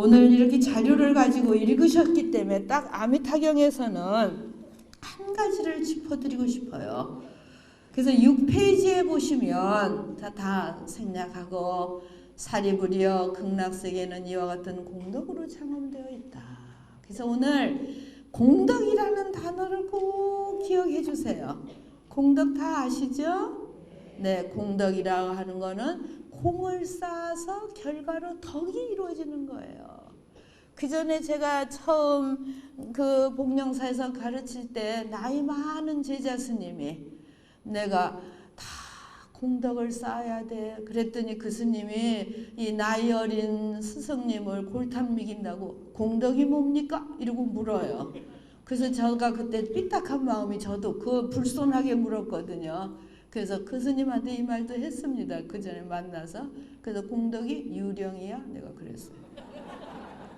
오늘 이렇게 자료를 가지고 읽으셨기 때문에 딱 아미타경에서는 한 가지를 짚어드리고 싶어요. 그래서 6페이지에 보시면 다 생략하고 사리부리여 극락세계는 이와 같은 공덕으로 창험되어 있다. 그래서 오늘 공덕이라는 단어를 꼭 기억해 주세요. 공덕 다 아시죠? 네, 공덕이라고 하는 거는 공을 쌓아서 결과로 덕이 이루어지는 거예요. 그 전에 제가 처음 그 복령사에서 가르칠 때 나이 많은 제자 스님이 내가 다 공덕을 쌓아야 돼. 그랬더니 그 스님이 이 나이 어린 스승님을 골탕 먹인다고 공덕이 뭡니까? 이러고 물어요. 그래서 제가 그때 삐딱한 마음이 저도 그 불손하게 물었거든요. 그래서 그 스님한테 이 말도 했습니다. 그 전에 만나서. 그래서 공덕이 유령이야? 내가 그랬어요.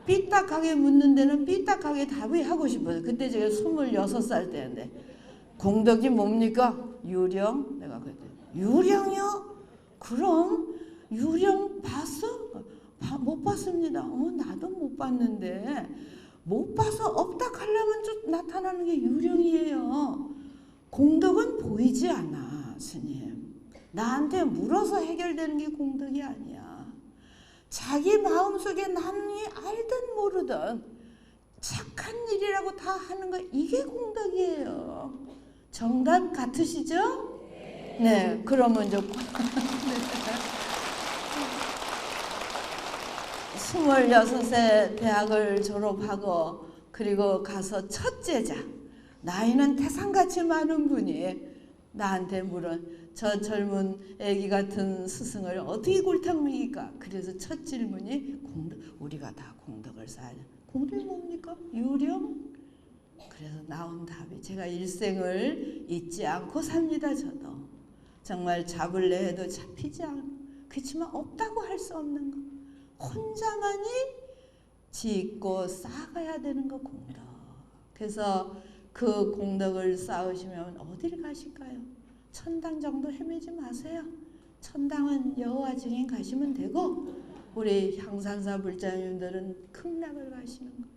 삐딱하게 묻는 데는 삐딱하게 답을 하고 싶어요. 그때 제가 26살 때인데 공덕이 뭡니까? 유령? 내가 그랬더니 유령이요? 그럼 유령 봤어? 못 봤습니다. 나도 못 봤는데 못 봐서 없다 하려면 좀 나타나는 게 유령이에요. 공덕은 보이지 않아, 스님. 나한테 물어서 해결되는 게 공덕이 아니야. 자기 마음속에 남이 알든 모르든 착한 일이라고 다 하는 거 이게 공덕이에요. 정답 같으시죠? 네, 그러면 이제 26세 대학을 졸업하고 그리고 가서 첫 제자, 나이는 태산같이 많은 분이 나한테 물은 저 젊은 애기 같은 스승을 어떻게 골탕 먹일까? 그래서 첫 질문이 공덕, 우리가 다 공덕을 쌓아야 돼. 공덕이 뭡니까? 유령? 그래서 나온 답이 제가 일생을 잊지 않고 삽니다. 저도 정말 잡을래 해도 잡히지 않아. 그렇지만 없다고 할 수 없는 거. 혼자만이 짓고 쌓아가야 되는 거 공덕. 그래서 그 공덕을 쌓으시면 어디를 가실까요? 천당 정도 헤매지 마세요. 천당은 여호와 증인 가시면 되고 우리 향산사 불자님들은 극락을 가시는 거예요.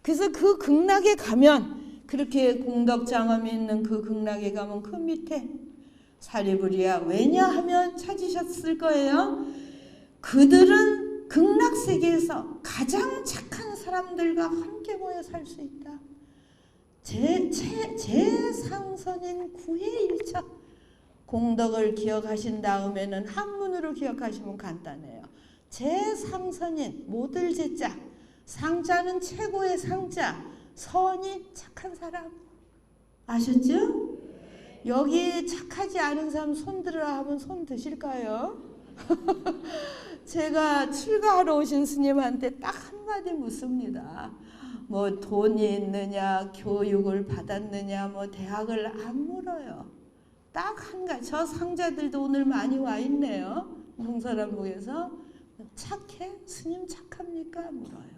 그래서 그 극락에 가면 그렇게 공덕 장엄이 있는 그 극락에 가면 그 밑에 사리부리야 왜냐하면 찾으셨을 거예요. 그들은 극락세계에서 가장 착한 사람들과 함께 모여 살 수 있다. 제상선인 구해일처 공덕을 기억하신 다음에는 한문으로 기억하시면 간단해요. 제상선인 모들 제자 상자는 최고의 상자 선이 착한 사람 아셨죠? 여기 착하지 않은 사람 손 들으라 하면 손 드실까요? 제가 출가하러 오신 스님한테 딱 한마디 묻습니다. 뭐 돈이 있느냐, 교육을 받았느냐, 뭐 대학을 안 물어요. 딱 한 가지. 저 상자들도 오늘 많이 와 있네요. 동서남북에서 착해? 스님 착합니까? 물어요.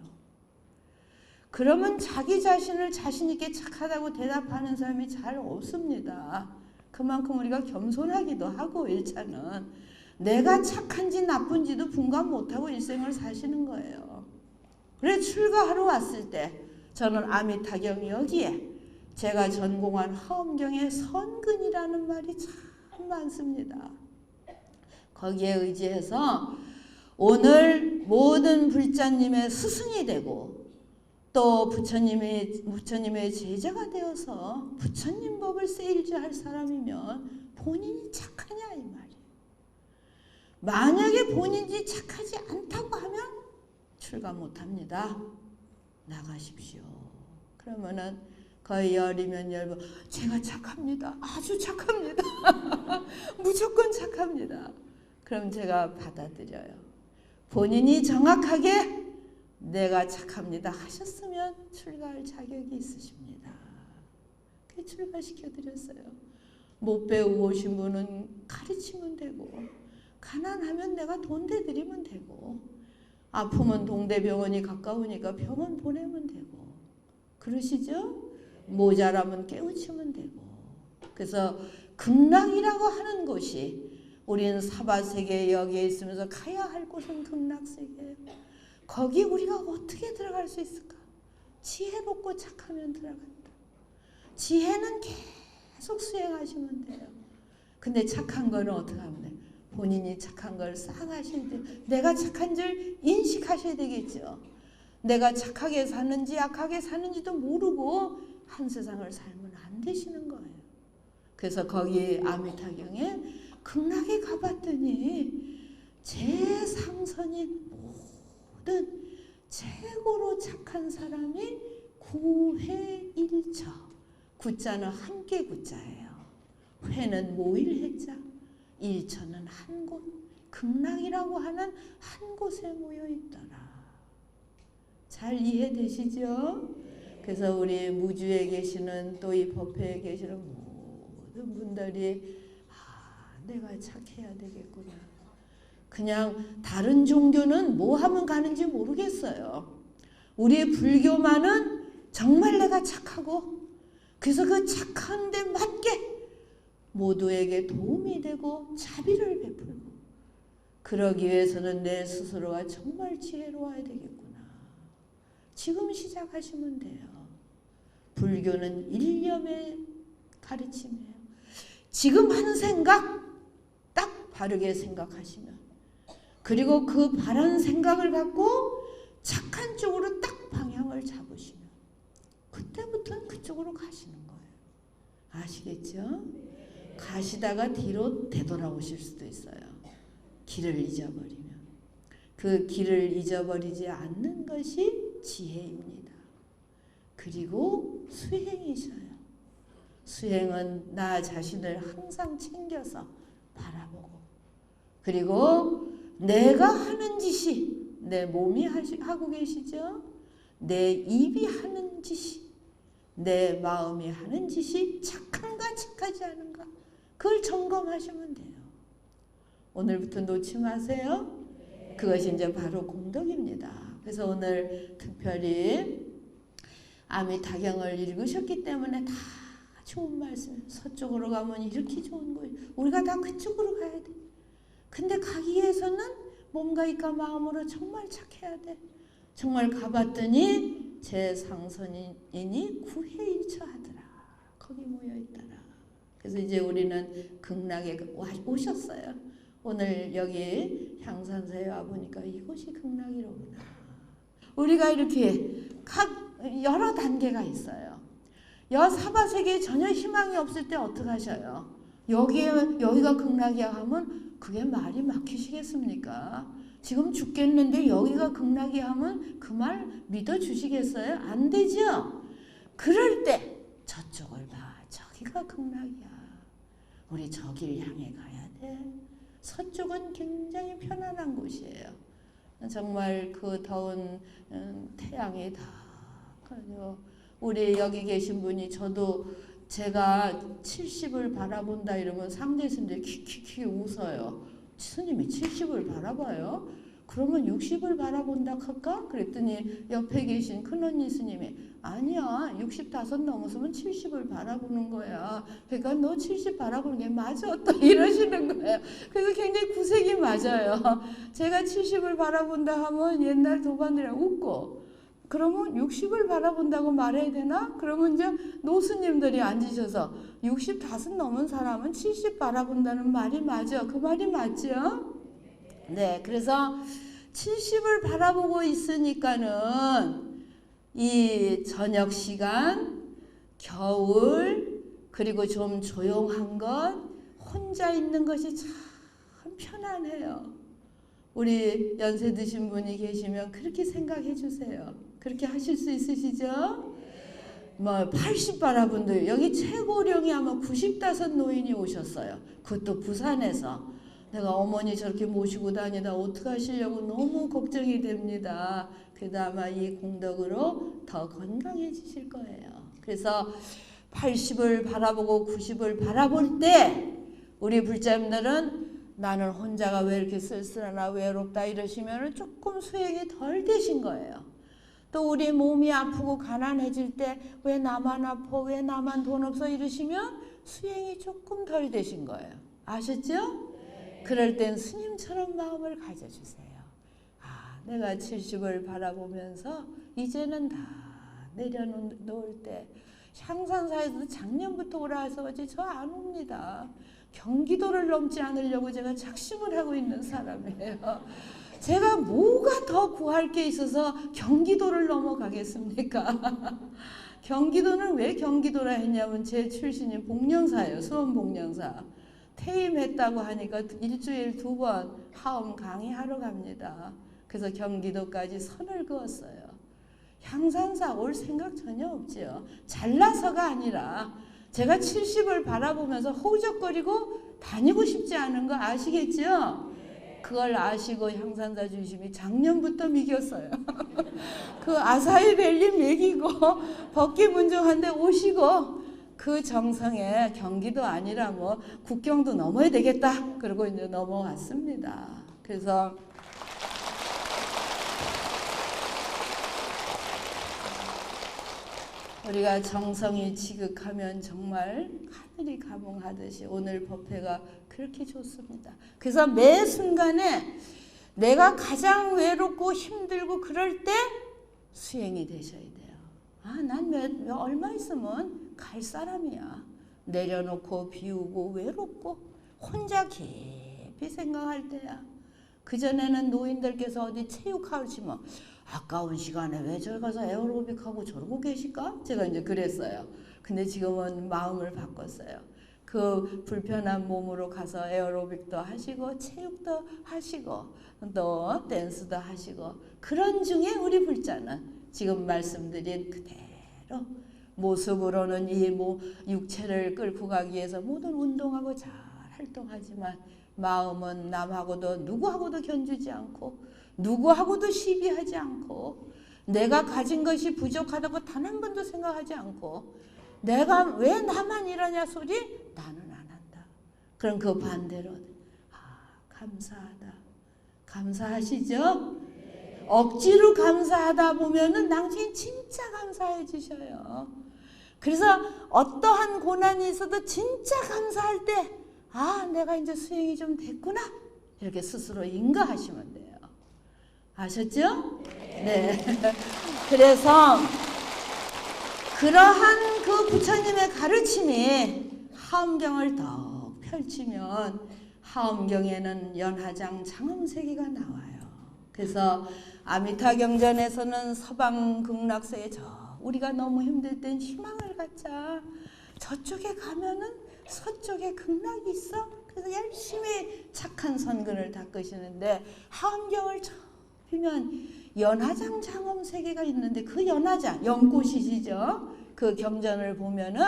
그러면 자기 자신을 자신 있게 착하다고 대답하는 사람이 잘 없습니다. 그만큼 우리가 겸손하기도 하고 1차는 내가 착한지 나쁜지도 분간 못하고 일생을 사시는 거예요. 그래 출가하러 왔을 때 저는 아미타경 여기에 제가 전공한 하엄경의 선근이라는 말이 참 많습니다. 거기에 의지해서 오늘 모든 불자님의 스승이 되고 또 부처님의 제자가 되어서 부처님 법을 세일즈할 사람이면 본인이 착하냐 이 말이에요. 만약에 본인이 착하지 않다고 하면 출가 못합니다. 나가십시오. 그러면은 거의 열이면 열번 제가 착합니다. 아주 착합니다. 무조건 착합니다. 그럼 제가 받아들여요. 본인이 정확하게 내가 착합니다 하셨으면 출가할 자격이 있으십니다. 그게 출가시켜드렸어요. 못 배우고 오신 분은 가르치면 되고 가난하면 내가 돈 대드리면 되고 아프면 동대병원이 가까우니까 병원 보내면 되고 그러시죠? 모자라면 깨우치면 되고 그래서 극락이라고 하는 곳이 우리는 사바세계 여기에 있으면서 가야 할 곳은 극락세계예요. 거기 우리가 어떻게 들어갈 수 있을까? 지혜롭고 착하면 들어간다. 지혜는 계속 수행하시면 돼요. 근데 착한 거는 어떻게 하면 돼요? 본인이 착한 걸 싹 하셔야 돼요. 내가 착한 줄 인식하셔야 되겠죠. 내가 착하게 사는지 악하게 사는지도 모르고 한 세상을 살면 안 되시는 거예요. 그래서 거기 아미타경에 극락에 가봤더니 제 상선인 모든 최고로 착한 사람이 구회일처. 구자는 함께 구자예요. 회는 모일 해자, 일처는 한 곳, 극락이라고 하는 한 곳에 모여 있더라. 잘 이해되시죠? 그래서 우리 무주에 계시는 또 이 법회에 계시는 모든 분들이 내가 착해야 되겠구나. 그냥 다른 종교는 뭐 하면 가는지 모르겠어요. 우리 불교만은 정말 내가 착하고 그래서 그 착한 데 맞게 모두에게 도움이 되고 자비를 베풀고 그러기 위해서는 내 스스로가 정말 지혜로워야 되겠구나. 지금 시작하시면 돼요. 불교는 일념의 가르침이에요. 지금 하는 생각 딱 바르게 생각하시면 그리고 그 바른 생각을 갖고 착한 쪽으로 딱 방향을 잡으시면 그때부터는 그쪽으로 가시는 거예요. 아시겠죠? 가시다가 뒤로 되돌아오실 수도 있어요. 길을 잊어버리면. 그 길을 잊어버리지 않는 것이 지혜입니다. 그리고 수행이셔요. 수행은 나 자신을 항상 챙겨서 바라보고 그리고 내가 하는 짓이 내 몸이 하고 계시죠? 내 입이 하는 짓이 내 마음이 하는 짓이 착한가 착하지 않은가 그걸 점검하시면 돼요. 오늘부터 놓지 마세요. 그것이 이제 바로 공덕입니다. 그래서 오늘 특별히 아미타경을 읽으셨기 때문에 다 좋은 말씀. 서쪽으로 가면 이렇게 좋은 거예요. 우리가 다 그쪽으로 가야 돼. 근데 가기 위해서는 몸과 입과 마음으로 정말 착해야 돼. 정말 가봤더니 제 상선인이 구회일처 하더라. 거기 모여있더라. 그래서 이제 우리는 극락에 오셨어요. 오늘 여기 향산사에 와보니까 이곳이 극락이로구나. 우리가 이렇게 여러 단계가 있어요. 사바세계에 전혀 희망이 없을 때 어떻게 하셔요? 여기가 극락이야 하면 그게 말이 막히시겠습니까? 지금 죽겠는데 여기가 극락이야 하면 그 말 믿어주시겠어요? 안 되죠? 그럴 때 저쪽을 봐. 저기가 극락이야. 우리 저길 향해 가야 돼. 서쪽은 굉장히 편안한 곳이에요. 정말 그 더운 태양이 다 우리 여기 계신 분이 저도 제가 70을 바라본다 이러면 상대 스님들이 키키키 웃어요. 스님이 70을 바라봐요? 그러면 60을 바라본다 할까? 그랬더니 옆에 계신 큰언니 스님이 아니야 65 넘었으면 70을 바라보는 거야. 그러니까 너 70 바라보는 게 맞아 또 이러시는 거예요. 그래서 굉장히 구색이 맞아요. 제가 70을 바라본다 하면 옛날 도반들이랑 웃고 그러면 60을 바라본다고 말해야 되나? 그러면 이제 노스님들이 앉으셔서 65 넘은 사람은 70 바라본다는 말이 맞아. 그 말이 맞죠? 네, 그래서 70을 바라보고 있으니까는 이 저녁 시간, 겨울, 그리고 좀 조용한 것, 혼자 있는 것이 참 편안해요. 우리 연세 드신 분이 계시면 그렇게 생각해 주세요. 그렇게 하실 수 있으시죠? 80 바라본들 여기 최고령이 아마 95 노인이 오셨어요. 그것도 부산에서. 내가 어머니 저렇게 모시고 다니다 어떻게 하시려고 너무 걱정이 됩니다. 그래도 아마 이 공덕으로 더 건강해지실 거예요. 그래서 80을 바라보고 90을 바라볼 때 우리 불자님들은 나는 혼자가 왜 이렇게 쓸쓸하나 외롭다 이러시면 조금 수행이 덜 되신 거예요. 또 우리 몸이 아프고 가난해질 때 왜 나만 아파 왜 나만 돈 없어 이러시면 수행이 조금 덜 되신 거예요. 아셨죠? 그럴 땐 스님처럼 마음을 가져주세요. 내가 70을 바라보면서 이제는 다 내려놓을 때 향산사에서 작년부터 오라 해서 어제 저 안 옵니다. 경기도를 넘지 않으려고 제가 작심을 하고 있는 사람이에요. 제가 뭐가 더 구할 게 있어서 경기도를 넘어가겠습니까? 경기도는 왜 경기도라 했냐면 제 출신이 복령사예요. 수원 복령사. 퇴임했다고 하니까 일주일 2번 하엄 강의하러 갑니다. 그래서 경기도까지 선을 그었어요. 향산사 올 생각 전혀 없지요. 잘나서가 아니라 제가 70을 바라보면서 허우적거리고 다니고 싶지 않은 거 아시겠죠? 그걸 아시고 향산사 중심이 작년부터 미겼어요. 그 아사히 밸리 먹이고 법기 문정한데 오시고 그 정성에 경기도 아니라 뭐 국경도 넘어야 되겠다. 그러고 이제 넘어왔습니다. 그래서 우리가 정성이 지극하면 정말 하늘이 감흥하듯이 오늘 법회가 그렇게 좋습니다. 그래서 매 순간에 내가 가장 외롭고 힘들고 그럴 때 수행이 되셔야 돼요. 난 얼마 있으면 갈 사람이야. 내려놓고 비우고 외롭고 혼자 깊이 생각할 때야. 그전에는 노인들께서 어디 체육하시면 아까운 시간에 왜 저기 가서 에어로빅하고 저러고 계실까? 제가 이제 그랬어요. 근데 지금은 마음을 바꿨어요. 그 불편한 몸으로 가서 에어로빅도 하시고 체육도 하시고 또 댄스도 하시고 그런 중에 우리 불자는 지금 말씀드린 그대로 모습으로는 이 육체를 끌고 가기 위해서 모든 운동하고 잘 활동하지만 마음은 남하고도 누구하고도 견주지 않고 누구하고도 시비하지 않고 내가 가진 것이 부족하다고 단 한 번도 생각하지 않고 내가 왜 나만 이러냐 소리 나는 안 한다. 그럼 그 반대로 감사하다. 감사하시죠? 억지로 감사하다 보면은 당신 진짜 감사해 주셔요. 그래서 어떠한 고난이 있어도 진짜 감사할 때 내가 이제 수행이 좀 됐구나. 이렇게 스스로 인가하시면 돼요. 아셨죠? 네. 그래서 그러한 그 부처님의 가르침이 하엄경을 더 펼치면 하엄경에는 연화장 장엄세계가 나와요. 그래서 아미타 경전에서는 서방 극락세에 우리가 너무 힘들 땐 희망을 갖자. 저쪽에 가면은 서쪽에 극락이 있어. 그래서 열심히 착한 선근을 닦으시는데 하엄경을 피면 연화장 장엄 세계가 있는데 그 연화장 연꽃이시죠. 그 경전을 보면은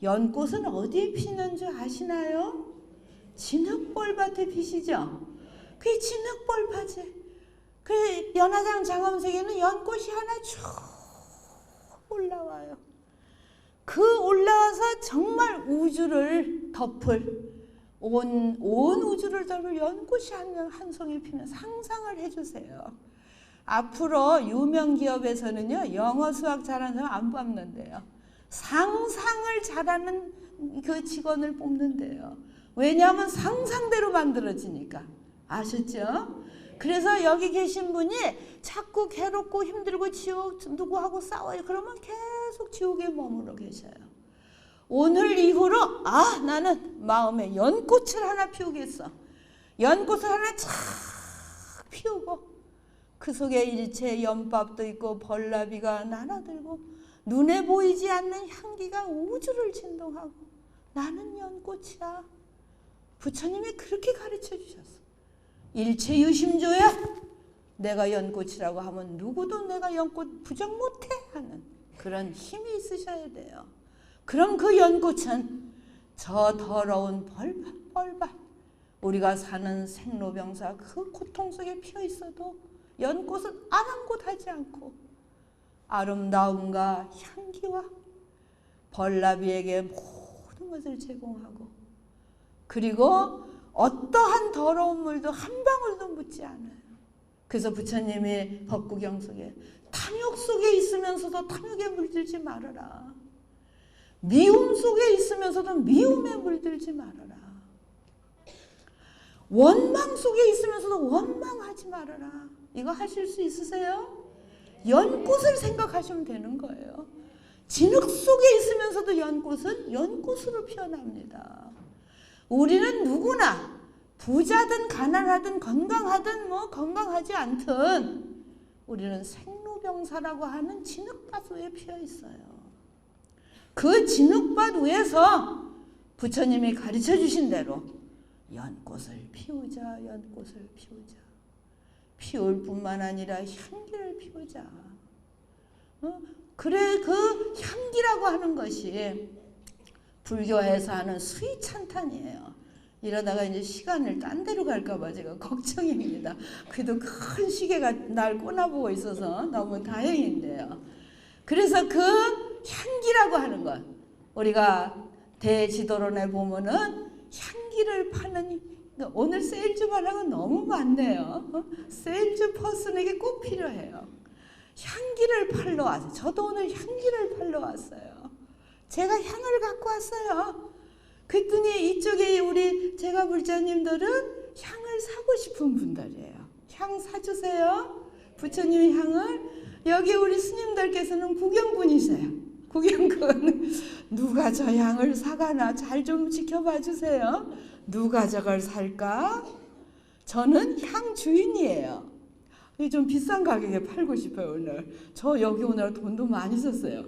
연꽃은 어디에 피는 줄 아시나요? 진흙벌밭에 피시죠. 그게 진흙벌밭에. 그 연화장 장엄 세계는 연꽃이 하나 쭉 올라와요. 그 올라와서 정말 우주를 덮을 온 우주를 덮을 연꽃이 한 송이 피면 상상을 해주세요. 앞으로 유명 기업에서는요 영어 수학 잘하는 사람 안 뽑는데요. 상상을 잘하는 그 직원을 뽑는데요. 왜냐하면 상상대로 만들어지니까. 아셨죠? 그래서 여기 계신 분이 자꾸 괴롭고 힘들고 지옥 누구하고 싸워요. 그러면 계속 지옥에 머물러 계셔요. 오늘 이후로 나는 마음에 연꽃을 하나 피우겠어. 연꽃을 하나 착 피우고 그 속에 일체 연밥도 있고 벌나비가 나나들고 눈에 보이지 않는 향기가 우주를 진동하고 나는 연꽃이야. 부처님이 그렇게 가르쳐 주셨어. 일체 유심조야. 내가 연꽃이라고 하면 누구도 내가 연꽃 부정 못해 하는 그런 힘이 있으셔야 돼요. 그럼 그 연꽃은 저 더러운 벌밭 우리가 사는 생로병사 그 고통 속에 피어 있어도 연꽃은 아랑곳하지 않고 아름다움과 향기와 벌나비에게 모든 것을 제공하고 그리고 어떠한 더러운 물도 한 방울도 묻지 않아요. 그래서 부처님이 법구경 속에 탐욕 속에 있으면서도 탐욕에 물들지 말아라. 미움 속에 있으면서도 미움에 물들지 말아라. 원망 속에 있으면서도 원망하지 말아라. 이거 하실 수 있으세요? 연꽃을 생각하시면 되는 거예요. 진흙 속에 있으면서도 연꽃은 연꽃으로 피어납니다. 우리는 누구나 부자든 가난하든 건강하든 건강하지 않든 우리는 생로병사라고 하는 진흙밭 위에 피어 있어요. 그 진흙밭 위에서 부처님이 가르쳐 주신 대로 연꽃을 피우자, 연꽃을 피우자. 피울 뿐만 아니라 향기를 피우자. 그래, 그 향기라고 하는 것이 불교에서 하는 수의찬탄이에요. 이러다가 이제 시간을 딴 데로 갈까봐 제가 걱정입니다. 그래도 큰 시계가 날 꼬나보고 있어서 너무 다행인데요. 그래서 그 향기라고 하는 것, 우리가 대지도론에 보면은 향기를 파는, 오늘 세일즈 바라가 너무 많네요. 세일즈 퍼슨에게 꼭 필요해요. 향기를 팔러 왔어요. 저도 오늘 향기를 팔러 왔어요. 제가 향을 갖고 왔어요. 그랬더니 이쪽에 우리 제가 불자님들은 향을 사고 싶은 분들이에요. 향 사주세요. 부처님의 향을. 여기 우리 스님들께서는 구경꾼이세요. 구경꾼. 누가 저 향을 사가나 잘 좀 지켜봐 주세요. 누가 저걸 살까? 저는 향 주인이에요. 좀 비싼 가격에 팔고 싶어요. 오늘 저 여기 오느라 돈도 많이 썼어요.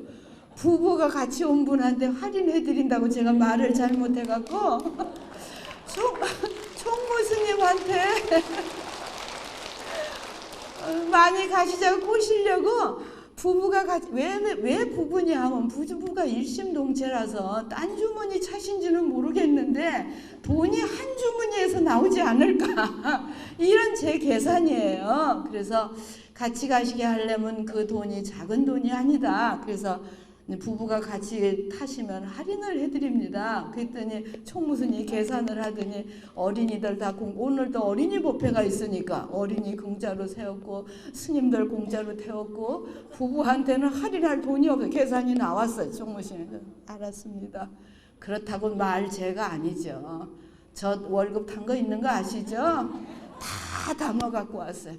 부부가 같이 온 분한테 할인해드린다고 제가 말을 잘못해갖고 총무 스님한테 많이 가시자고 꼬시려고 부부가 같이 왜 부부냐 하면 부부가 일심동체라서 딴 주머니 차신지는 모르겠는데 돈이 한 주머니에서 나오지 않을까 이런 제 계산이에요. 그래서 같이 가시게 하려면 그 돈이 작은 돈이 아니다. 그래서 부부가 같이 타시면 할인을 해드립니다. 그랬더니 총무스님이 계산을 하더니 어린이들 다 오늘도 어린이 법회가 있으니까 어린이 공짜로 세웠고 스님들 공짜로 태웠고 부부한테는 할인할 돈이 없어요. 계산이 나왔어요. 총무스님이 알았습니다. 그렇다고 말 제가 아니죠. 저 월급 탄 거 있는 거 아시죠? 다 담아갖고 왔어요.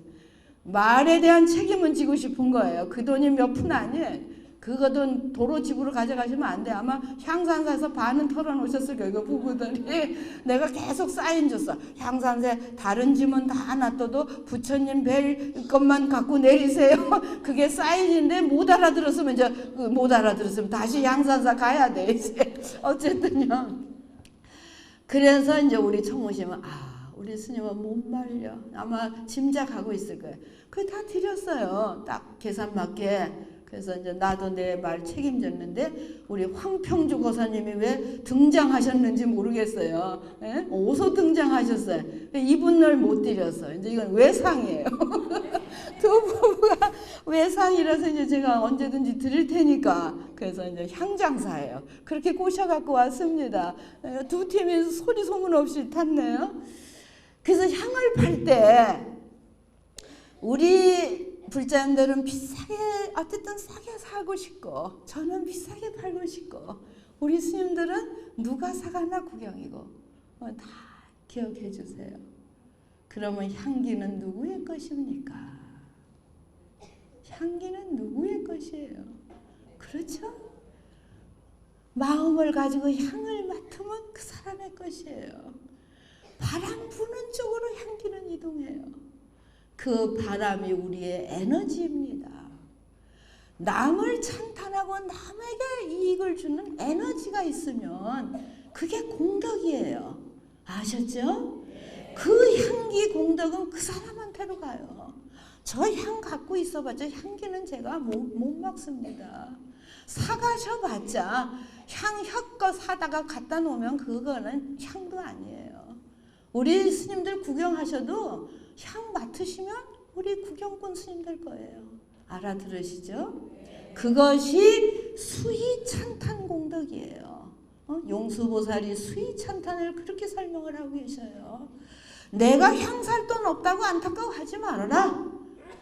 말에 대한 책임은 지고 싶은 거예요. 그 돈이 몇 푼 아니에요. 그거 돈 도로 집으로 가져가시면 안 돼. 아마 향산사에서 반은 털어놓으셨을 거예요. 그 부부들이. 내가 계속 사인 줬어. 향산사에 다른 짐은 다 놔둬도 부처님 뵐 것만 갖고 내리세요. 그게 사인인데 못 알아들었으면 다시 향산사 가야 돼. 이제 어쨌든요. 그래서 이제 우리 총무심은 우리 스님은 못 말려. 아마 짐작하고 있을 거예요. 그거 다 드렸어요. 딱 계산 맞게. 그래서 이제 나도 내 말 책임졌는데 우리 황평주 고사님이 왜 등장하셨는지 모르겠어요. 예? 어디서 등장하셨어요? 이분을 못 드렸어요. 이제 이건 외상이에요. 두 부부가 외상이라서 이제 제가 언제든지 드릴 테니까. 그래서 이제 향장사예요. 그렇게 꼬셔갖고 왔습니다. 두 팀이 소리 소문 없이 탔네요. 그래서 향을 팔 때 우리 불자님들은 비싸게 어쨌든 싸게 사고 싶고 저는 비싸게 팔고 싶고 우리 스님들은 누가 사가나 구경이고 다 기억해 주세요. 그러면 향기는 누구의 것입니까? 향기는 누구의 것이에요? 그렇죠? 마음을 가지고 향을 맡으면 그 사람의 것이에요. 바람 부는 쪽으로 향기는 이동해요. 그 바람이 우리의 에너지입니다. 남을 찬탄하고 남에게 이익을 주는 에너지가 있으면 그게 공덕이에요. 아셨죠? 그 향기 공덕은 그 사람한테로 가요. 저 향 갖고 있어봤자 향기는 제가 못 막습니다. 사가셔봤자 향 혀껏 사다가 갖다 놓으면 그거는 향도 아니에요. 우리 스님들 구경하셔도 향 맡으시면 우리 구경꾼 스님들 거예요. 알아들으시죠? 그것이 수의찬탄 공덕이에요. 용수보살이 수의찬탄을 그렇게 설명을 하고 계셔요. 내가 향 살 돈 없다고 안타까워하지 말아라.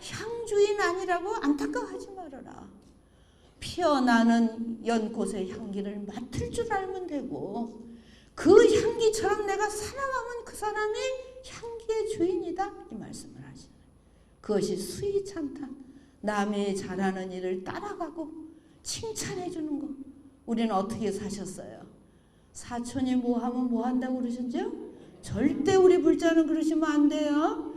향주인 아니라고 안타까워하지 말아라. 피어나는 연꽃의 향기를 맡을 줄 알면 되고 그 향기처럼 내가 살아가면 그 사람이 향기의 주인이다 이 말씀을 하시네요. 그것이 수위 찬탄. 남이 잘하는 일을 따라가고 칭찬해 주는 거. 우리는 어떻게 사셨어요? 사촌이 뭐 하면 뭐 한다고 그러셨죠? 절대 우리 불자는 그러시면 안 돼요.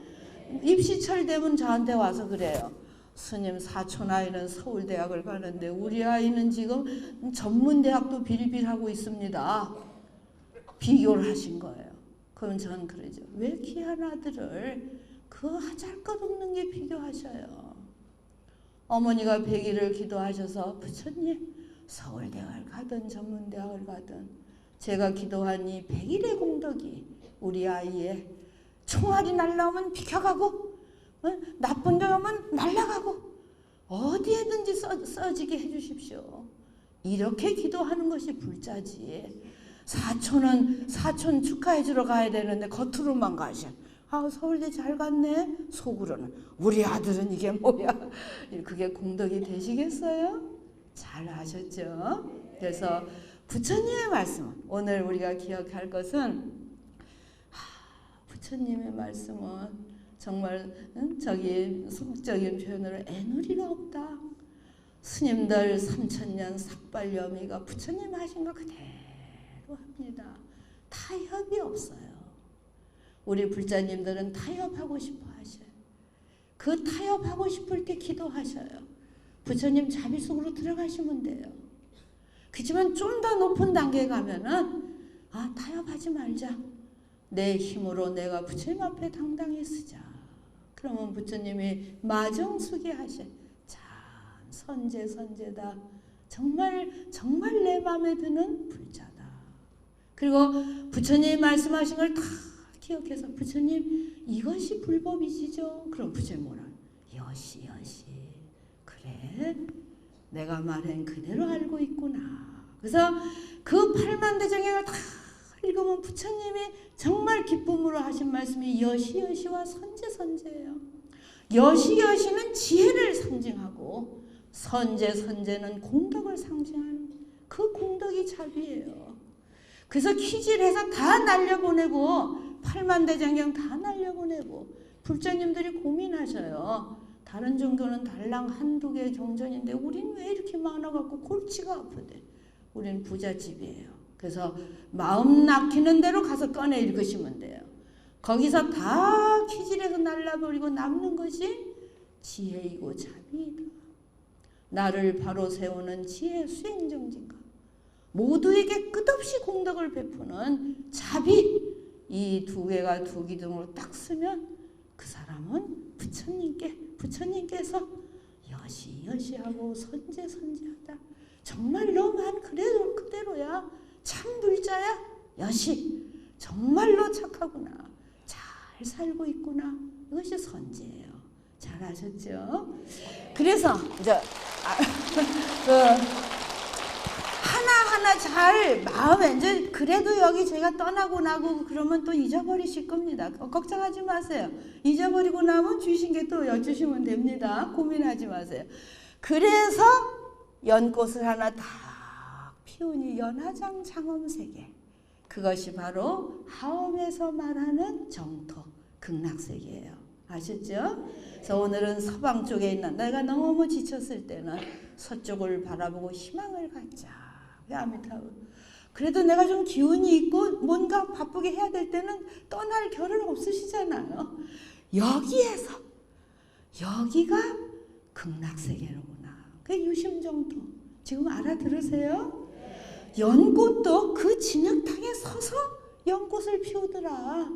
입시철 되면 저한테 와서 그래요. 스님, 사촌 아이는 서울대학을 가는데 우리 아이는 지금 전문대학도 빌빌하고 있습니다. 비교를 하신 거예요. 그럼 저는 그러죠. 왜 귀한 아들을 그 하잘것없는 게 비교하셔요. 어머니가 100일을 기도하셔서 부처님 서울대학을 가든 전문대학을 가든 제가 기도한 이 100일의 공덕이 우리 아이의 총알이 날라오면 비켜가고 나쁜 데 오면 날아가고 어디에든지 써지게 해주십시오. 이렇게 기도하는 것이 불자지. 사촌은 사촌 축하해 주러 가야 되는데 겉으로만 가셔. 아, 서울대 잘 갔네. 속으로는 우리 아들은 이게 뭐야. 그게 공덕이 되시겠어요? 잘 아셨죠? 그래서 부처님의 말씀, 오늘 우리가 기억할 것은 부처님의 말씀은 정말 저기 속적인 표현으로 애누리가 없다. 스님들 3000년 삭발여미가 부처님 하신 거 그대로 합니다. 타협이 없어요. 우리 불자님들은 타협하고 싶어 하셔요. 그 타협하고 싶을 때 기도하셔요. 부처님 자비 속으로 들어가시면 돼요. 그렇지만 좀 더 높은 단계에 가면은 타협하지 말자. 내 힘으로 내가 부처님 앞에 당당히 쓰자. 그러면 부처님이 마정수기 하셔. 참 선제다. 정말 내 마음에 드는 불자다. 그리고 부처님이 말씀하신 걸 다 기억해서 부처님 이것이 불법이시죠? 그럼 부처님 뭐라? 여시 그래 내가 말한 그대로 알고 있구나. 그래서 그 8만대정경을 다 읽으면 부처님이 정말 기쁨으로 하신 말씀이 여시와 선제예요. 여시는 지혜를 상징하고 선제는 공덕을 상징하는 그 공덕이 자비예요. 그래서 퀴즈를 해서 다 날려보내고 8만대장경 다 날려보내고 불자님들이 고민하셔요. 다른 종교는 달랑 한두 개 경전인데 우린 왜 이렇게 많아갖고 골치가 아프대. 우린 부잣집이에요. 그래서 마음 낙히는 대로 가서 꺼내 읽으시면 돼요. 거기서 다 퀴즈해서 날라버리고 남는 것이 지혜이고 자비이다. 나를 바로 세우는 지혜 수행정진가. 모두에게 끝없이 공덕을 베푸는 자비. 이 두 개가 두 기둥으로 딱 쓰면 그 사람은 부처님께서 여시하고 선제하다. 정말 너만 그대로야. 참 불자야. 여시. 정말로 착하구나. 잘 살고 있구나. 이것이 선제예요. 잘 아셨죠? 그래서 이제 하나하나 잘 마음에 이제 그래도 여기 제가 떠나고 나고 그러면 또 잊어버리실 겁니다. 걱정하지 마세요. 잊어버리고 나면 주신 게 또 여쭈시면 됩니다. 고민하지 마세요. 그래서 연꽃을 하나 딱 피우니 연화장 장엄세계. 그것이 바로 하엄에서 말하는 정토, 극락세계예요. 아셨죠? 그래서 오늘은 서방 쪽에 있는 내가 너무 지쳤을 때는 서쪽을 바라보고 희망을 갖자. 아미타불. 그래도 내가 좀 기운이 있고 뭔가 바쁘게 해야 될 때는 떠날 겨를 없으시잖아요. 여기가 극락세계로구나. 그게 유심정토. 지금 알아들으세요? 연꽃도 그 진흙탕에 서서 연꽃을 피우더라.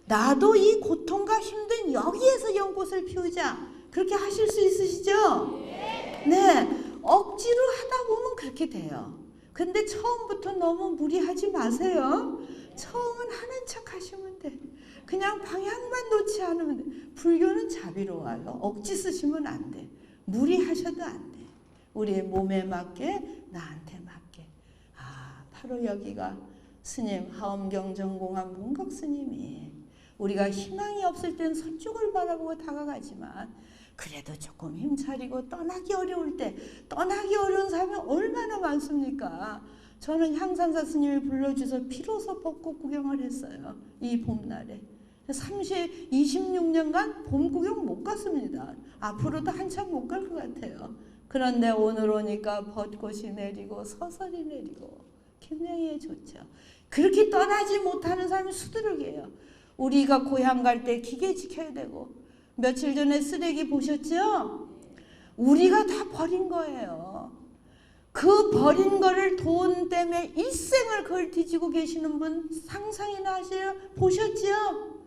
나도 이 고통과 힘든 여기에서 연꽃을 피우자. 그렇게 하실 수 있으시죠? 네. 억지로 하다 보면 그렇게 돼요. 근데 처음부터 너무 무리하지 마세요. 처음은 하는 척 하시면 돼. 그냥 방향만 놓지 않으면 돼. 불교는 자비로워요. 억지 쓰시면 안 돼. 무리하셔도 안 돼. 우리의 몸에 맞게, 나한테 맞게. 바로 여기가 스님 하엄경 전공한 문각 스님이 우리가 희망이 없을 땐 서쪽을 바라보고 다가가지만 그래도 조금 힘차리고 떠나기 어려울 때 떠나기 어려운 사람이 얼마나 많습니까? 저는 향산사 스님이 불러주셔서 비로소 벚꽃 구경을 했어요. 이 봄날에. 26년간 봄 구경 못 갔습니다. 앞으로도 한참 못 갈 것 같아요. 그런데 오늘 오니까 벚꽃이 내리고 서설이 내리고 굉장히 좋죠. 그렇게 떠나지 못하는 사람이 수두룩이에요. 우리가 고향 갈 때 기계 지켜야 되고, 며칠 전에 쓰레기 보셨죠? 우리가 다 버린 거예요. 그 버린 거를 돈 때문에 일생을 그걸 뒤지고 계시는 분 상상이나 하세요? 보셨죠?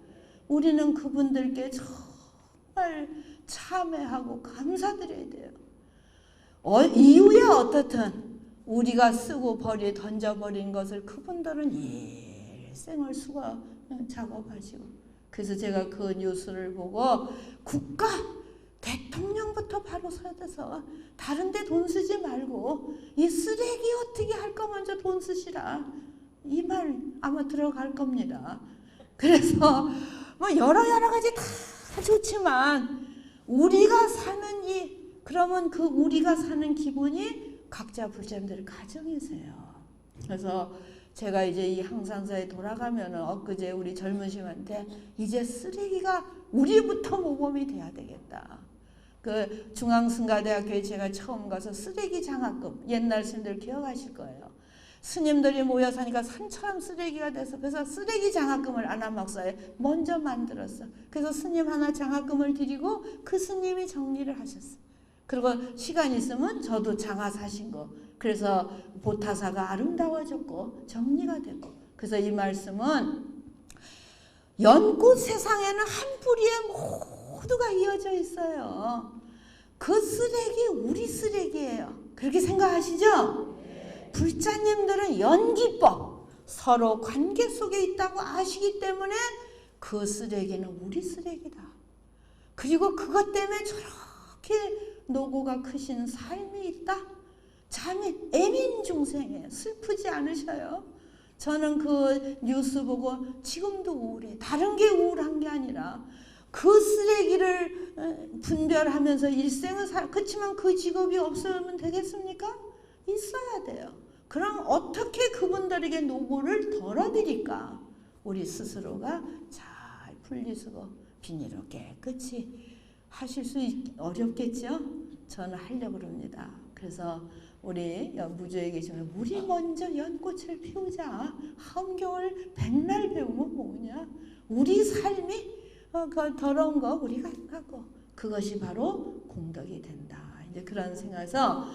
우리는 그분들께 정말 참회하고 감사드려야 돼요. 이유야 어떻든 우리가 쓰고 던져버린 것을 그분들은 일생을 수거 작업하시고. 그래서 제가 그 뉴스를 보고 국가 대통령부터 바로 서야 돼서 다른 데 돈 쓰지 말고 이 쓰레기 어떻게 할까 먼저 돈 쓰시라. 이 말 아마 들어갈 겁니다. 그래서 뭐 여러 가지 다 좋지만 우리가 사는 그러면 그 우리가 사는 기분이 각자 불자님들 가정이세요. 그래서 제가 이제 이 항산사에 돌아가면은 엊그제 우리 젊으심한테 이제 쓰레기가 우리부터 모범이 돼야 되겠다. 그 중앙승가대학교에 제가 처음 가서 쓰레기 장학금, 옛날 스님들 기억하실 거예요. 스님들이 모여서 하니까 산처럼 쓰레기가 돼서 그래서 쓰레기 장학금을 안암목사에 먼저 만들었어. 그래서 스님 하나 장학금을 드리고 그 스님이 정리를 하셨어. 그리고 시간 있으면 저도 장화 사신 거. 그래서 보타사가 아름다워졌고 정리가 되고. 그래서 이 말씀은 연꽃 세상에는 한 뿌리에 모두가 이어져 있어요. 그 쓰레기 우리 쓰레기예요. 그렇게 생각하시죠? 불자님들은 연기법, 서로 관계 속에 있다고 아시기 때문에 그 쓰레기는 우리 쓰레기다. 그리고 그것 때문에 저렇게 노고가 크신 삶이 있다. 참이 애민중생이에요. 슬프지 않으셔요? 저는 그 뉴스 보고 지금도 우울해. 다른 게 우울한 게 아니라 그 쓰레기를 분별하면서 일생을 그렇지만 그 직업이 없으면 되겠습니까? 있어야 돼요. 그럼 어떻게 그분들에게 노고를 덜어드릴까? 우리 스스로가 잘 분리수거 비닐로 깨끗이 하실 수 어렵겠죠? 저는 하려고 합니다. 그래서 우리 무주에 계시면 우리 먼저 연꽃을 피우자. 한겨울 백날 배우면 뭐냐? 우리 삶이 그 더러운 거 우리가 하고 그것이 바로 공덕이 된다. 이제 그런 생각에서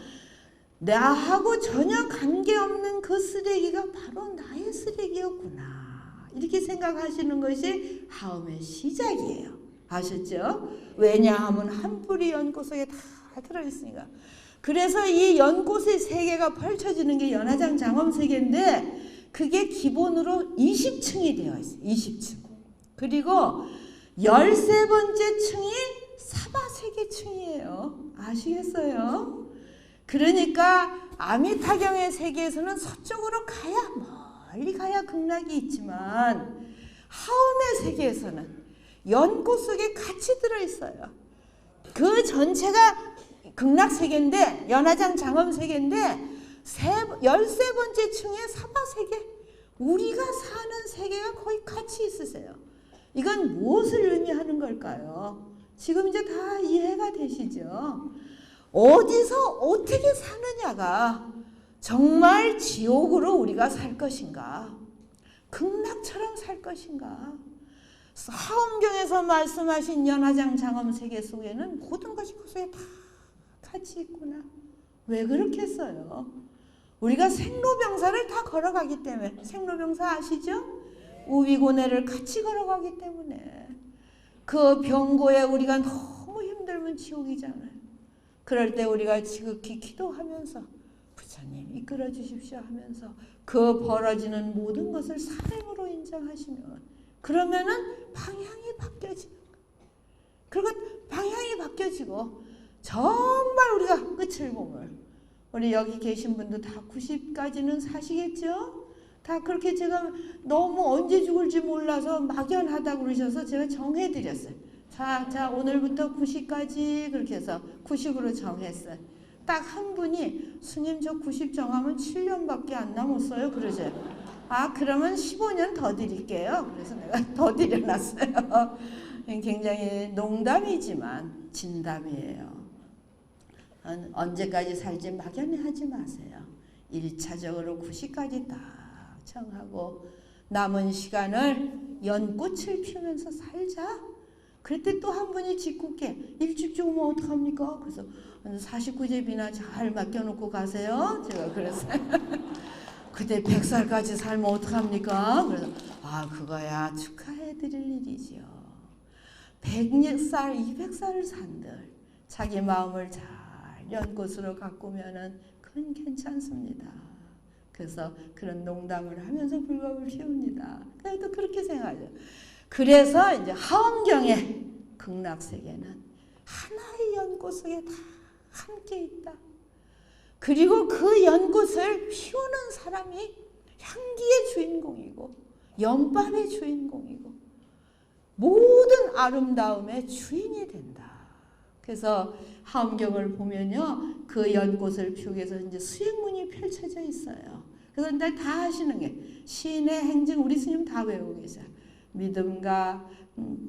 나하고 전혀 관계없는 그 쓰레기가 바로 나의 쓰레기였구나. 이렇게 생각하시는 것이 하음의 시작이에요. 아셨죠? 왜냐하면 한 뿌리 연꽃 속에 다 들어있으니까. 그래서 이 연꽃의 세계가 펼쳐지는 게 연화장 장엄 세계인데 그게 기본으로 20층이 되어 있어요. 20층. 그리고 13번째 층이 사바세계층이에요. 아시겠어요? 그러니까 아미타경의 세계에서는 서쪽으로 가야 멀리 가야 극락이 있지만 하음의 세계에서는 연꽃 속에 같이 들어있어요. 그 전체가 극락세계인데 연화장 장엄세계인데 13번째 층의 사바세계 우리가 사는 세계가 거의 같이 있으세요. 이건 무엇을 의미하는 걸까요? 지금 이제 다 이해가 되시죠? 어디서 어떻게 사느냐가 정말 지옥으로 우리가 살 것인가 극락처럼 살 것인가. 하엄경에서 말씀하신 연화장 장엄 세계 속에는 모든 것이 그 속에 다 같이 있구나. 왜 그렇게 했어요? 우리가 생로병사를 다 걸어가기 때문에. 생로병사 아시죠? 우위고뇌를 같이 걸어가기 때문에. 그 병고에 우리가 너무 힘들면 지옥이잖아요. 그럴 때 우리가 지극히 기도하면서 부처님 이끌어 주십시오 하면서 그 벌어지는 모든 것을 삶으로 인정하시면 그러면은 방향이 바뀌어지는 거예요. 그리고 방향이 바뀌어지고 정말 우리가 끝을 보면 우리 여기 계신 분도 다 90까지는 사시겠죠? 다 그렇게 제가 너무 언제 죽을지 몰라서 막연하다고 그러셔서 제가 정해드렸어요. 자 오늘부터 90까지 그렇게 해서 90으로 정했어요. 딱 한 분이 스님 저 90 정하면 7년밖에 안 남았어요. 그러세요. 아, 그러면 15년 더 드릴게요. 그래서 내가 더 드려놨어요. 굉장히 농담이지만 진담이에요. 언제까지 살지 막연히 하지 마세요. 1차적으로 90까지 딱 정하고 남은 시간을 연꽃을 피우면서 살자. 그때 또 한 분이 짓궂게 일찍 죽으면 어떡합니까? 그래서 49제비나 잘 맡겨놓고 가세요. 제가 그랬어요. 그때 100살까지 살면 어떡합니까? 그래서 아, 그거야 축하해드릴 일이지요. 100살, 200살을 산들 자기 마음을 잘 연꽃으로 가꾸면은 그건 괜찮습니다. 그래서 그런 농담을 하면서 불법을 피웁니다. 그래도 그렇게 생각하죠. 그래서 이제 하엄경의 극락세계는 하나의 연꽃 속에 다 함께 있다. 그리고 그 연꽃을 피우는 사람이 향기의 주인공이고 연밥의 주인공이고 모든 아름다움의 주인이 된다. 그래서 하엄경을 보면요, 그 연꽃을 피우기 위해서 이제 수행문이 펼쳐져 있어요. 그래서 이제 다 하시는 게 신의 행진, 우리 스님 다 외우고 계세요. 믿음과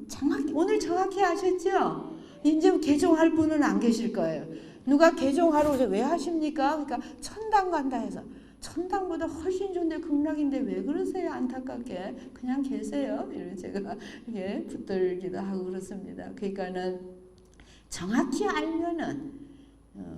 정확히, 오늘 정확히 아셨죠? 이제 개종할 분은 안 계실 거예요. 누가 개종하러 오세요? 왜 하십니까? 그러니까 천당 간다 해서 천당보다 훨씬 좋은데 극락인데 왜 그러세요? 안타깝게 그냥 계세요. 이런 제가 이게 붙들기도 하고 그렇습니다. 그러니까는 정확히 알면은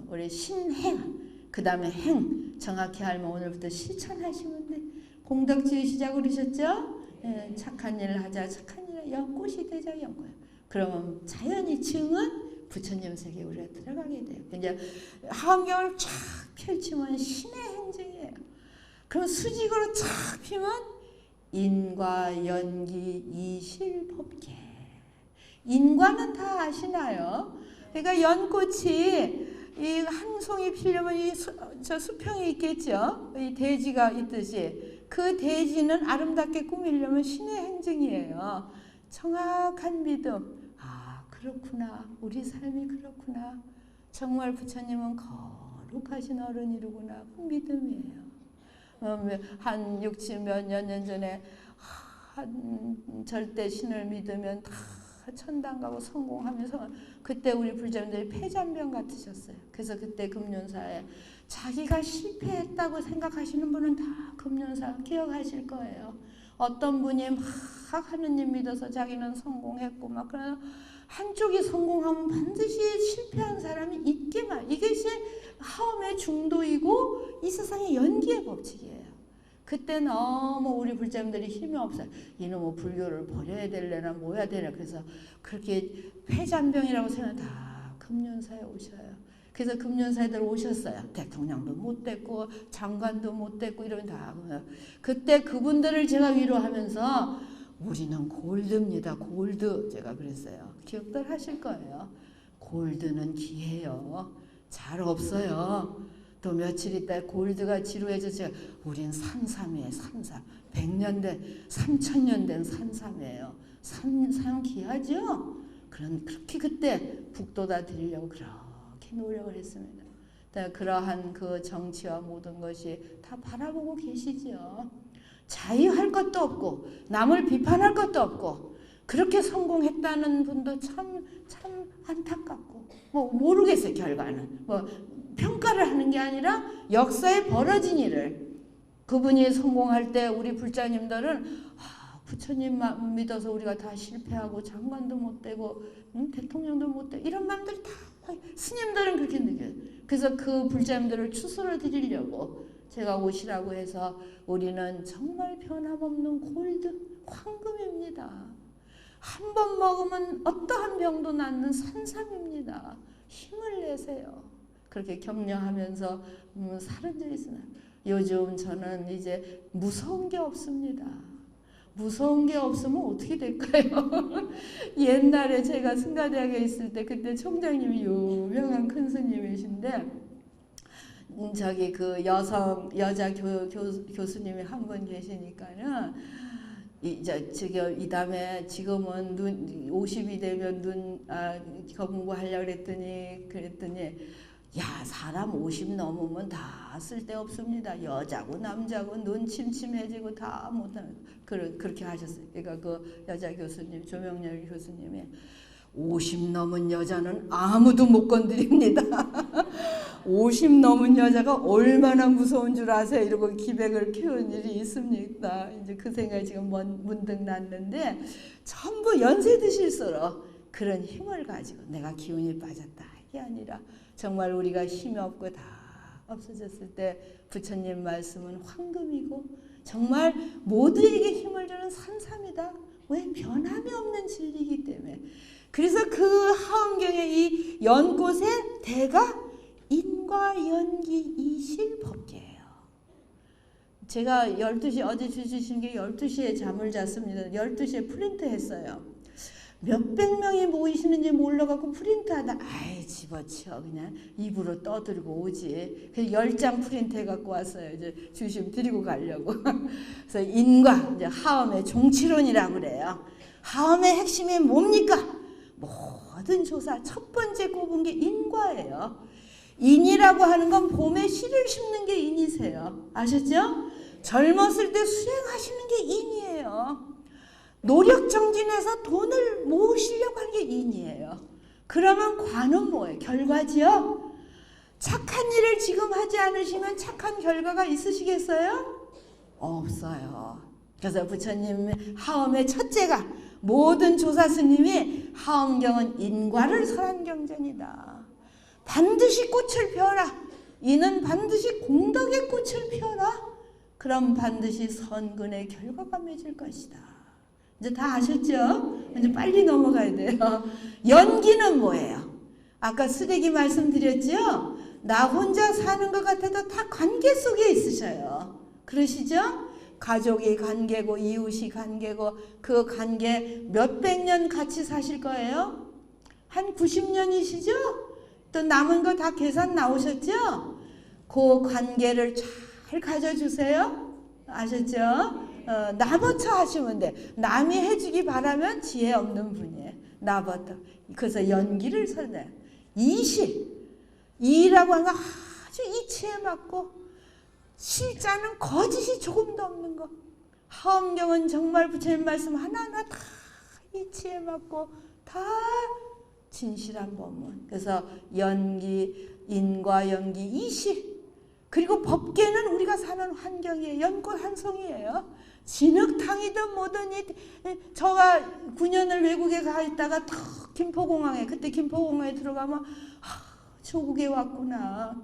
우리 신행, 그 다음에 행 정확히 알면 오늘부터 실천하시면 돼. 공덕 지으시자고 그러셨죠? 예, 착한 일을 하자. 착한 일은 연꽃이 되자. 연꽃. 그러면 자연히 증은 부처님 세계에 우리가 들어가게 돼요. 이제 하엄경을 쫙 펼치면 신의 행정이에요. 그럼 수직으로 쫙 피면 인과 연기 이실법계. 인과는 다 아시나요? 그러니까 연꽃이 이 한 송이 피려면 저 수평이 있겠죠. 이 대지가 있듯이 그 대지는 아름답게 꾸미려면 신의 행정이에요. 정확한 믿음. 아, 그렇구나. 우리 삶이 그렇구나. 정말 부처님은 거룩하신 어른이로구나. 그 믿음이에요. 한 60 몇 년 전에 한 절대 신을 믿으면 다 천당 가고 성공하면서 그때 우리 불자분들이 폐잔병 같으셨어요. 그래서 그때 금륜사에 자기가 실패했다고 생각하시는 분은 다 금륜사 기억하실 거예요. 어떤 분이 막 하느님 믿어서 자기는 성공했고 막 그러나 한쪽이 성공하면 반드시 실패한 사람이 있게만, 이것이 하엄의 중도이고 이 세상의 연기의 법칙이에요. 그때 너무 우리 불자님들이 힘이 없어요. 이놈의 불교를 버려야 될래나 뭐야 되나. 그래서 그렇게 폐잔병이라고 생각하면 다 금륜사에 오셔요. 그래서 금륜사들 오셨어요. 대통령도 못 됐고 장관도 못 됐고 이러면 다. 그때 그분들을 제가 위로하면서 우리는 골드입니다. 골드. 제가 그랬어요. 기억들 하실 거예요. 골드는 기해요. 잘 없어요. 또 며칠 있다 골드가 지루해져서 우린 산삼이에요. 산삼. 100년 된, 3000년 된 산삼이에요. 산삼 귀하죠? 그렇게 그때 북돋아 드리려고 그렇게 노력을 했습니다. 그러한 그 정치와 모든 것이 다 바라보고 계시죠. 자유할 것도 없고 남을 비판할 것도 없고 그렇게 성공했다는 분도 참 안타깝고 뭐 모르겠어요. 결과는 뭐 평가를 하는 게 아니라 역사에 벌어진 일을 그분이 성공할 때 우리 불자님들은 부처님만 믿어서 우리가 다 실패하고 장관도 못 되고 대통령도 못 되고 이런 마음들이 다 스님들은 그렇게 느껴요. 그래서 그 불자님들을 추수를 드리려고 제가 오시라고 해서 우리는 정말 변함없는 골드, 황금입니다. 한 번 먹으면 어떠한 병도 낫는 산삼입니다. 힘을 내세요. 그렇게 격려하면서 사는 적이 있으나 요즘 저는 이제 무서운 게 없습니다. 무서운 게 없으면 어떻게 될까요? 옛날에 제가 승가대학에 있을 때 그때 총장님이 유명한 큰 스님이신데 저기 그 여자 교수님이 한 분 계시니까는 이 다음에 지금은 50이 되면 공부하려고 그랬더니 야, 사람 50 넘으면 다 쓸데없습니다. 여자고 남자고 눈 침침해지고 다 못하는 그렇게 하셨어요. 그러니까 그 여자 교수님, 조명렬 교수님이 50 넘은 여자는 아무도 못 건드립니다. 50 넘은 여자가 얼마나 무서운 줄 아세요? 이러고 기백을 키운 일이 있습니까? 이제 그 생각이 지금 문득 났는데, 전부 연세 드실수록 그런 힘을 가지고 내가 기운이 빠졌다 이게 아니라 정말 우리가 힘이 없고 다 없어졌을 때 부처님 말씀은 황금이고 정말 모두에게 힘을 주는 산삼이다. 왜? 변함이 없는 진리이기 때문에. 그래서 그 하엄경의 이 연꽃의 대가 인과 연기 이실 법계예요. 제가 12시 어제 주신 게 12시에 잠을 잤습니다. 12시에 프린트 했어요. 몇백 명이 모이시는지 몰라갖고 프린트하다 아이 집어치워 그냥 입으로 떠들고 오지. 그래서 10장 프린트 해갖고 왔어요. 이제 주심 드리고 가려고. 그래서 인과 이제 하엄의 종치론이라고 그래요. 하엄의 핵심이 뭡니까? 모든 조사 첫 번째 꼽은 게 인과예요. 인이라고 하는 건 봄에 씨를 심는 게 인이세요. 아셨죠? 젊었을 때 수행하시는 게 인이에요. 노력 정진해서 돈을 모으시려고 하는 게 인이에요. 그러면 관은 뭐예요? 결과지요? 착한 일을 지금 하지 않으시면 착한 결과가 있으시겠어요? 없어요. 그래서 부처님 하엄의 첫째가 모든 조사 스님이 하엄경은 인과를 설한 경전이다. 반드시 꽃을 피워라. 이는 반드시 공덕의 꽃을 피워라. 그럼 반드시 선근의 결과가 맺을 것이다. 이제 다 아셨죠? 이제 빨리 넘어가야 돼요. 연기는 뭐예요? 아까 쓰레기 말씀드렸죠? 나 혼자 사는 것 같아도 다 관계 속에 있으셔요. 그러시죠? 가족이 관계고 이웃이 관계고 그 관계 몇백 년 같이 사실 거예요? 한 90년이시죠? 또 남은 거 다 계산 나오셨죠? 그 관계를 잘 가져주세요. 아셨죠? 나부터 하시면 돼. 남이 해주기 바라면 지혜 없는 분이에요. 나부터. 그래서 연기를 설명해요. 이실. 이라고 하는 건 아주 이치에 맞고 실자는 거짓이 조금도 없는 거. 하엄경은 정말 부처님 말씀 하나하나 다 이치에 맞고 다 진실한 법문. 그래서 연기, 인과 연기, 이실. 그리고 법계는 우리가 사는 환경이에요. 연꽃 한 송이에요. 진흙탕이든 뭐든 저가 9년을 외국에 가 있다가 탁 김포공항에 그때 김포공항에 들어가면 조국에 왔구나.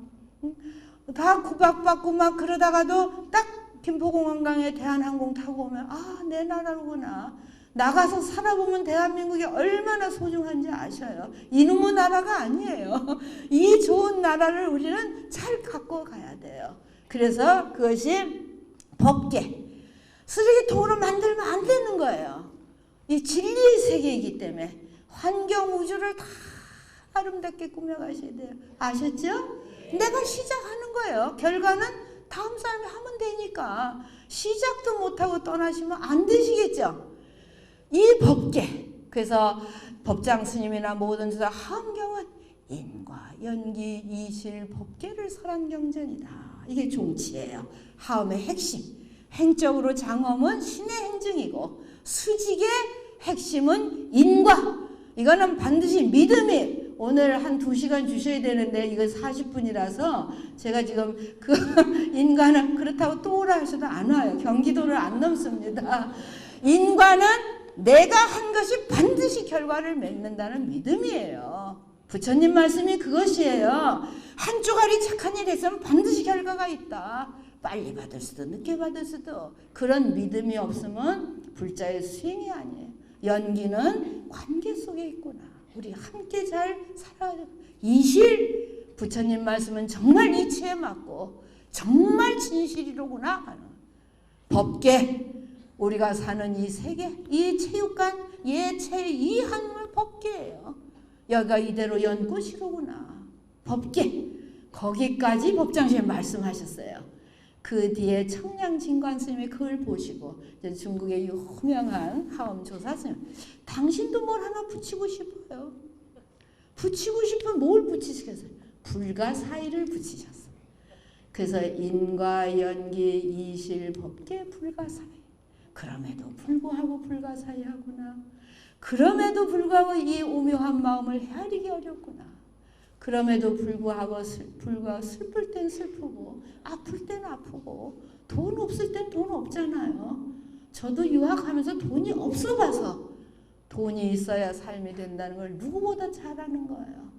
다 구박받고 막 그러다가도 딱 김포공항강에 대한항공 타고 오면 내 나라구나. 나가서 살아보면 대한민국이 얼마나 소중한지 아셔요. 이놈의 나라가 아니에요. 이 좋은 나라를 우리는 잘 갖고 가야 돼요. 그래서 그것이 법계. 쓰레기통으로 만들면 안 되는 거예요. 이 진리의 세계이기 때문에 환경 우주를 다 아름답게 꾸며가셔야 돼요. 아셨죠? 내가 시작하는 거예요. 결과는 다음 사람이 하면 되니까. 시작도 못하고 떠나시면 안 되시겠죠? 이 법계. 그래서 법장 스님이나 모든 조사 하엄경은 인과 연기 이실 법계를 설한 경전이다. 이게 종치예요. 하엄의 핵심. 행적으로 장엄은 신의 행증이고 수직의 핵심은 인과. 이거는 반드시 믿음이 오늘 한 2시간 주셔야 되는데 이거 40분이라서 제가 지금 그 인과는 그렇다고 또 오라 하셔도 안 와요. 경기도를 안 넘습니다. 인과는 내가 한 것이 반드시 결과를 맺는다는 믿음이에요. 부처님 말씀이 그것이에요. 한 쪼가리 착한 일 했으면 반드시 결과가 있다. 빨리 받을 수도 늦게 받을 수도. 그런 믿음이 없으면 불자의 수행이 아니에요. 연기는 관계 속에 있구나. 우리 함께 잘 살아야 돼. 이실 부처님 말씀은 정말 이치에 맞고 정말 진실이로구나 하는 법계. 우리가 사는 이 세계, 이 체육관, 예체 이 한물 법계예요. 여기가 이대로 연꽃이로구나. 법계. 거기까지 법장님 말씀하셨어요. 그 뒤에 청량진관 스님이 그걸 보시고 이제 중국의 유명한 하엄 조사 스님, 당신도 뭘 하나 붙이고 싶어요. 붙이고 싶으면 뭘 붙이시겠어요? 불가사의를 붙이셨어요. 그래서 인과 연기 이실 법계 불가사의. 그럼에도 불구하고 불가사의하구나. 그럼에도 불구하고 이 오묘한 마음을 헤아리기 어렵구나. 그럼에도 불구하고 슬플 땐 슬프고 아플 땐 아프고 돈 없을 땐 돈 없잖아요. 저도 유학하면서 돈이 없어 봐서 돈이 있어야 삶이 된다는 걸 누구보다 잘 아는 거예요.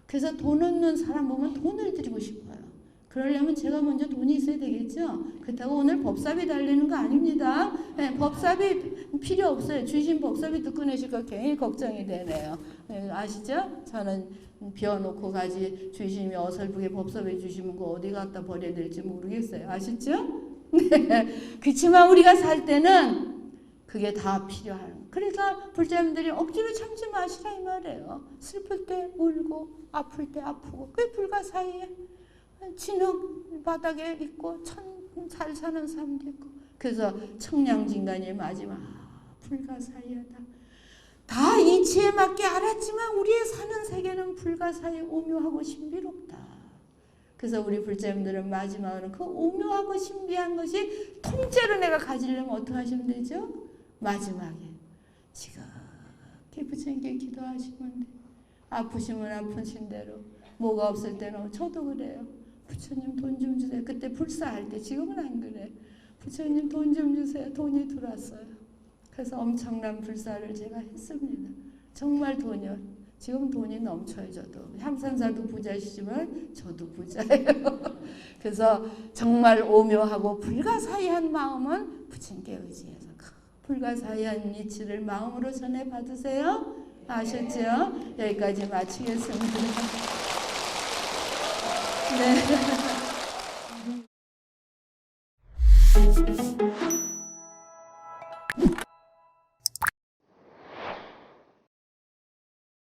그래서 돈 없는 사람 보면 돈을 드리고 싶어요. 그러려면 제가 먼저 돈이 있어야 되겠죠. 그렇다고 오늘 법사비 달리는 거 아닙니다. 네, 법사비 필요 없어요. 주신 법사비도 끊으실까 괜히 걱정이 되네요. 네, 아시죠? 저는 비워놓고 가지 주심이 어설프게 법사비 주시면 그 어디 갖다 버려야 될지 모르겠어요. 아시죠? 네. 그렇지만 우리가 살 때는 그게 다 필요한. 그러니까 불자님들이 억지로 참지 마시라 이 말이에요. 슬플 때 울고 아플 때 아프고 그게 불가사의에 진흙 바닥에 있고 잘 사는 사람도 있고. 그래서 청량진간이 마지막 불가사의하다. 다 이치에 맞게 알았지만 우리의 사는 세계는 불가사의 오묘하고 신비롭다. 그래서 우리 불자님들은 마지막으로 그 오묘하고 신비한 것이 통째로 내가 가지려면 어떻게 하시면 되죠? 마지막에 지극히 부처님께 기도하시면 돼. 아프시면 아프신 대로. 뭐가 없을 때는 저도 그래요. 부처님 돈 좀 주세요. 그때 불사할 때. 지금은 안 그래. 부처님 돈 좀 주세요. 돈이 들어왔어요. 그래서 엄청난 불사를 제가 했습니다. 정말 돈이요. 지금 돈이 넘쳐요. 저도. 향산사도 부자시지만 저도 부자예요. 그래서 정말 오묘하고 불가사의한 마음은 부처님께 의지해서 불가사의한 이치를 마음으로 전해 받으세요. 아셨죠? 여기까지 마치겠습니다. 네.